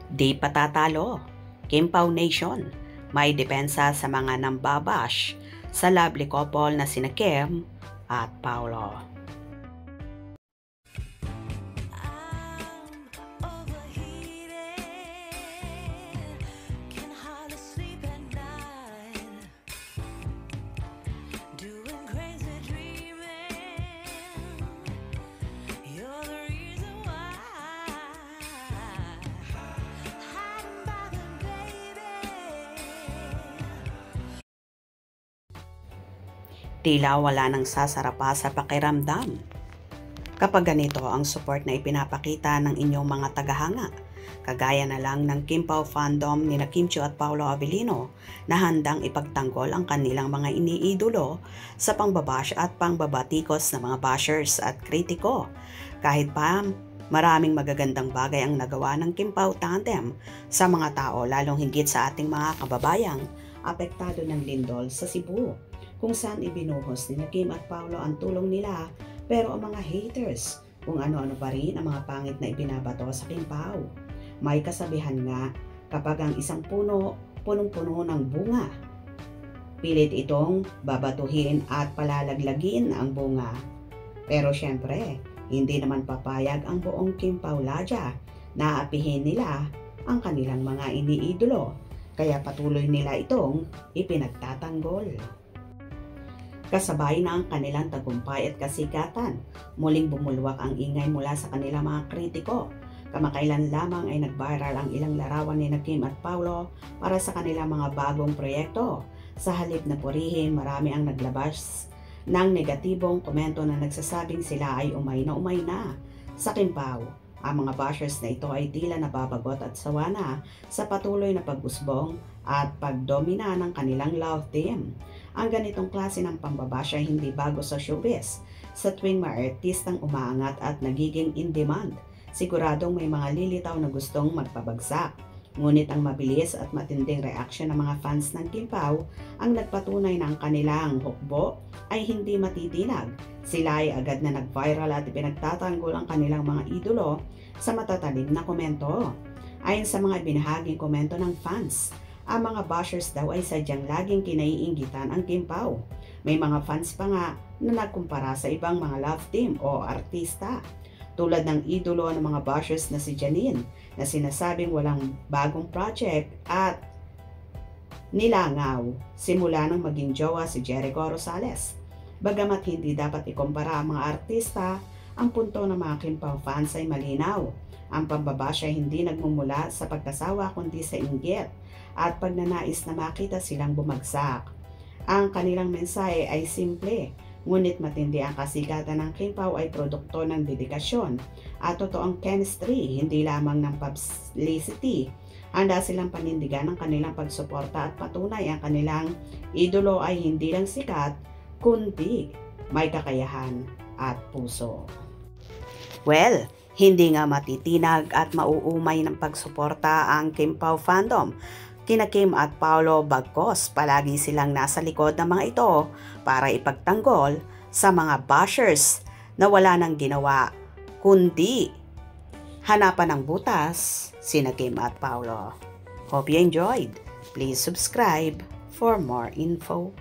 Di patatalo, Kim Pao Nation, may depensa sa mga nambabash sa lovely couple na sina Kim at Paolo. Tila wala nang sasarapa sa pakiramdam kapag ganito ang support na ipinapakita ng inyong mga tagahanga, kagaya na lang ng Kim Pao fandom ni Kim Chiu at Paolo Abilino na handang ipagtanggol ang kanilang mga iniidolo sa pangbabash at pangbabatikos ng mga bashers at kritiko. Kahit pa maraming magagandang bagay ang nagawa ng Kim Pao tandem sa mga tao, lalong higit sa ating mga kababayang apektado ng lindol sa Cebu, kung saan ibinuhos ni Kim at Paolo ang tulong nila, pero ang mga haters kung ano-ano pa rin ang mga pangit na ibinabato sa Kim Pao. May kasabihan nga, kapag ang isang puno, punong-puno ng bunga, pilit itong babatuhin at palalaglagin ang bunga. Pero syempre, hindi naman papayag ang buong Kim Pao Ladya na apihin nila ang kanilang mga iniidolo, kaya patuloy nila itong ipinagtatanggol. Kasabay na ang kanilang tagumpay at kasikatan, muling bumulwak ang ingay mula sa kanilang mga kritiko. Kamakailan lamang ay nag-viral ang ilang larawan ni Kim at Paolo para sa kanilang mga bagong proyekto. Sa halip na purihin, marami ang naglabas ng negatibong komento na nagsasabing sila ay umay na sa Kim Pao. Ang mga bashers na ito ay tila nababagot at sawa na sa patuloy na pag-usbong at pagdomina ng kanilang love team. Ang ganitong klase ng pambabash ay hindi bago sa showbiz. Sa tuwing mga artistang umaangat at nagiging in demand, siguradong may mga lilitaw na gustong magpabagsak. Ngunit ang mabilis at matinding reaksyon ng mga fans ng Kim Pao ang nagpatunay na ang kanilang hukbo ay hindi matitinag. Sila ay agad na nag-viral at ipinagtatanggol ang kanilang mga idolo sa matatalim na komento. Ayon sa mga binahaging komento ng fans, ang mga bashers daw ay sadyang laging kinaiinggitan ang Kim Pao. May mga fans pa nga na nagkumpara sa ibang mga love team o artista, tulad ng idolo ng mga bashers na si Janine, na sinasabing walang bagong project at nilangaw simula nang maging jowa si Jericho Rosales. Bagamat hindi dapat ikumpara ang mga artista, ang punto ng mga Kim Pao fans ay malinaw. Ang pambabash ay hindi nagmumula sa pagkasawa kundi sa inggit at pagnanais na makita silang bumagsak. Ang kanilang mensahe ay simple, ngunit matindi. Ang kasikatan ng Kim Pao ay produkto ng dedikasyon at totoong chemistry, hindi lamang ng publicity. Handa silang panindigan ang kanilang pagsuporta at patunay ang kanilang idolo ay hindi lang sikat, kundi may kakayahan at puso. Well, hindi nga matitinag at mauumay ng pagsuporta ang Kim Pao fandom kina Kim at Paolo, bagkos palagi silang nasa likod ng mga ito para ipagtanggol sa mga bashers na wala nang ginawa kundi hanapan ng butas sina Kim at Paolo. Hope you enjoyed. Please subscribe for more info.